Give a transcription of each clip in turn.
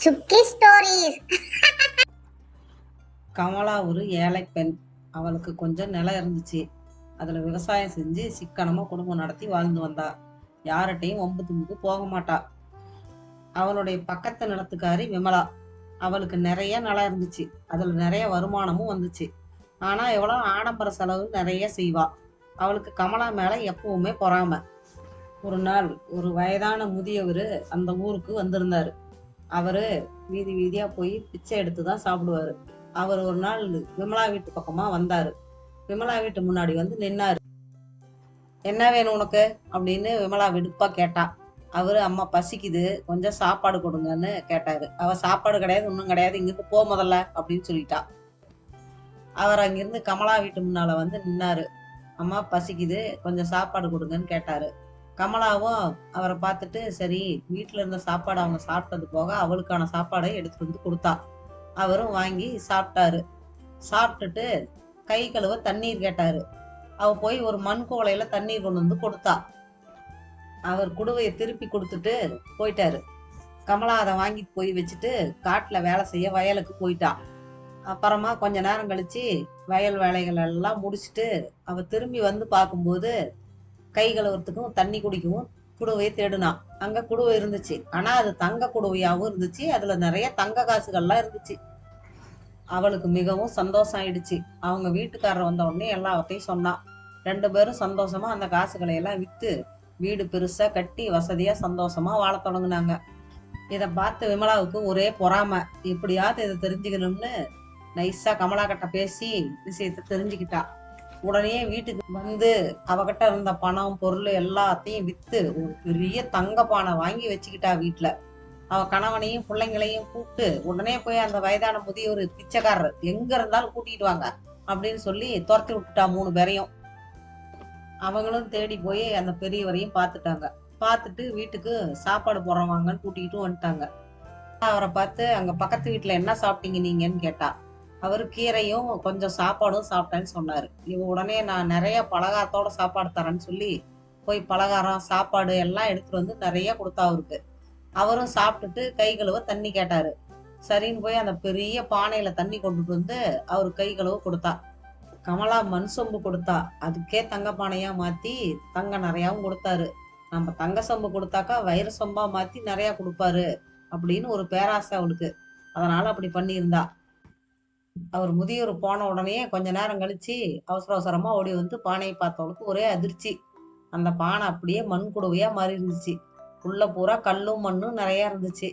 சுக்கி stories. Kamala ஒரு ஏழை பெண். அவளுக்கு கொஞ்சம் நிலம் இருந்துச்சு. அதுல விவசாயம் செஞ்சு சிக்கனமா குடும்பம் நடத்தி வாழ்ந்து வந்தா. யார்கிட்டையும் வம்பு தும்புக்கு போக மாட்டா. அவளுடைய பக்கத்து நிலத்துக்காரி விமலா. அவளுக்கு நிறைய நிலம் இருந்துச்சு. அதுல நிறைய வருமானமும் வந்துச்சு. ஆனா எவ்வளவு ஆடம்பர செலவு நிறைய செய்வா. அவளுக்கு கமலா மேல எப்பவுமே பொறாம. ஒரு நாள் ஒரு வயதான முதியவர் அந்த ஊருக்கு வந்திருந்தாரு. அவரு வீதி வீதியா போய் பிச்சை எடுத்துதான் சாப்பிடுவாரு. அவர் ஒரு நாள் விமலா வீட்டு பக்கமா வந்தாரு. விமலா வீட்டு முன்னாடி வந்து நின்னாரு. என்ன வேணும் உனக்கு அப்படின்னு விமலா வெடுப்பா கேட்டா. அவரு அம்மா பசிக்குது, கொஞ்சம் சாப்பாடு கொடுங்கன்னு கேட்டாரு. அவ சாப்பாடு கிடையாது, ஒண்ணும் கிடையாது, இங்கிருந்து போ முதல்ல அப்படின்னு சொல்லிட்டா. அவர் அங்கிருந்து கமலா வீட்டு முன்னால வந்து நின்னாரு. அம்மா பசிக்குது, கொஞ்சம் சாப்பாடு கொடுங்கன்னு கேட்டாரு. கமலாவும் அவரை பார்த்துட்டு சரி, வீட்டுல இருந்த சாப்பாடு அவங்க சாப்பிட்டது போக அவளுக்கான சாப்பாடை எடுத்துட்டு வந்து கொடுத்தா. அவரும் வாங்கி சாப்பிட்டாரு. சாப்பிட்டுட்டு கை கழுவ தண்ணீர் கேட்டாரு. அவ போய் ஒரு மண் குவளையில தண்ணீர் கொண்டு வந்து கொடுத்தா. அவர் குடுவைய திருப்பி கொடுத்துட்டு போயிட்டாரு. கமலா அதை வாங்கிட்டு போய் வச்சுட்டு காட்டுல வேலை செய்ய வயலுக்கு போயிட்டா. அப்புறமா கொஞ்ச நேரம் கழிச்சு வயல் வேலைகள் எல்லாம் முடிச்சுட்டு அவ திரும்பி வந்து பார்க்கும்போது கை கழுவுறதுக்கும் தண்ணி குடிக்கவும் குடுவையை தேடுனா. அங்க குடுவை இருந்துச்சு. ஆனா அது தங்க குடுவையாவும் இருந்துச்சு. அதுல நிறைய தங்க காசுகள்லாம் இருந்துச்சு. அவளுக்கு மிகவும் சந்தோஷம் ஆயிடுச்சு. அவங்க வீட்டுக்காரர் வந்த உடனே எல்லாத்தையும் சொன்னான். 2 பேரும் சந்தோஷமா அந்த காசுகளை எல்லாம் வித்து வீடு பெருசா கட்டி வசதியா சந்தோஷமா வாழ தொடங்குனாங்க. இத பார்த்து விமலாவுக்கு ஒரே பொறாம. எப்படியாவது இதை தெரிஞ்சுக்கணும்னு நைஸா கமலா கிட்ட பேசி விஷயத்த தெரிஞ்சுக்கிட்டா. உடனே வீட்டுக்கு வந்து அவகிட்ட இருந்த பணம் பொருள் எல்லாத்தையும் வித்து ஒரு பெரிய தங்க பானை வாங்கி வச்சுக்கிட்டா வீட்டுல. அவ கணவனையும் பிள்ளைங்களையும் கூப்பிட்டு உடனே போய் அந்த வயதான முதிய ஒரு பிச்சைக்காரர் எங்க இருந்தாலும் கூட்டிட்டு வாங்க அப்படின்னு சொல்லி துரத்தி விட்டுட்டா 3 பேரையும். அவங்களும் தேடி போய் அந்த பெரியவரையும் பார்த்துட்டாங்க. பார்த்துட்டு வீட்டுக்கு சாப்பாடு போடுறவாங்கன்னு கூட்டிகிட்டு வந்துட்டாங்க. அவரை பார்த்து அங்க பக்கத்து வீட்டுல என்ன சாப்பிட்டீங்க நீங்கன்னு கேட்டா. அவரு கீரையும் கொஞ்சம் சாப்பாடும் சாப்பிட்டேன்னு சொன்னாரு. இவ உடனே நான் நிறைய பலகாரத்தோட சாப்பாடு தரேன்னு சொல்லி போய் பலகாரம் சாப்பாடு எல்லாம் எடுத்துட்டு வந்து நிறைய கொடுத்தா அவருக்கு. அவரும் சாப்பிட்டுட்டு கை கழுவ தண்ணி கேட்டாரு. சரின்னு போய் அந்த பெரிய பானையில தண்ணி கொண்டுட்டு வந்து அவரு கை கழுவ கொடுத்தா. கமலா மண் சொம்பு கொடுத்தா. அதுக்கே தங்க பானையா மாத்தி தங்க நிறையாவும் கொடுத்தாரு. நம்ம தங்க சொம்பு கொடுத்தாக்கா வைர சொம்பா மாத்தி நிறைய கொடுப்பாரு அப்படின்னு ஒரு பேராசை அவளுக்கு. அதனால அப்படி பண்ணியிருந்தா. அவர் முதியோர் போன உடனே கொஞ்ச நேரம் கழிச்சு அவசர அவசரமா ஓடி வந்து பானையை பார்த்தவளுக்கு ஒரே அதிர்ச்சி. அந்த பானை அப்படியே மண் குடுவையா மாறி இருந்துச்சு. உள்ள பூரா கல்லும் மண்ணும் நிறைய இருந்துச்சு.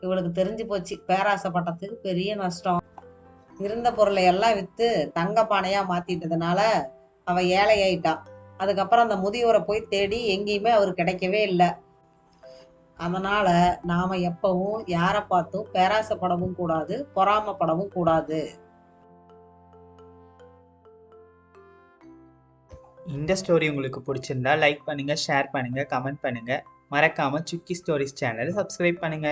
இவளுக்கு தெரிஞ்சு போச்சு, பேராசைப்பட்டதுக்கு பெரிய நஷ்டம். இருந்த பொருளை எல்லாம் வித்து தங்க பானையா மாத்திட்டதுனால அவ ஏழை ஆயிட்டா. அதுக்கப்புறம் அந்த முதியோரை போய் தேடி எங்கேயுமே அவரு கிடைக்கவே இல்லை. அதனால நாம எப்பவும் யாரை பார்த்தும் பேராசைப்படவும் கூடாது, பொறாமப்படவும் கூடாது. இந்த ஸ்டோரி உங்களுக்கு பிடிச்சிருந்தா லைக் பண்ணுங்க, ஷேர் பண்ணுங்க, கமெண்ட் பண்ணுங்க. மறக்காம சுக்கி ஸ்டோரிஸ் சேனலை சப்ஸ்கிரைப் பண்ணுங்க.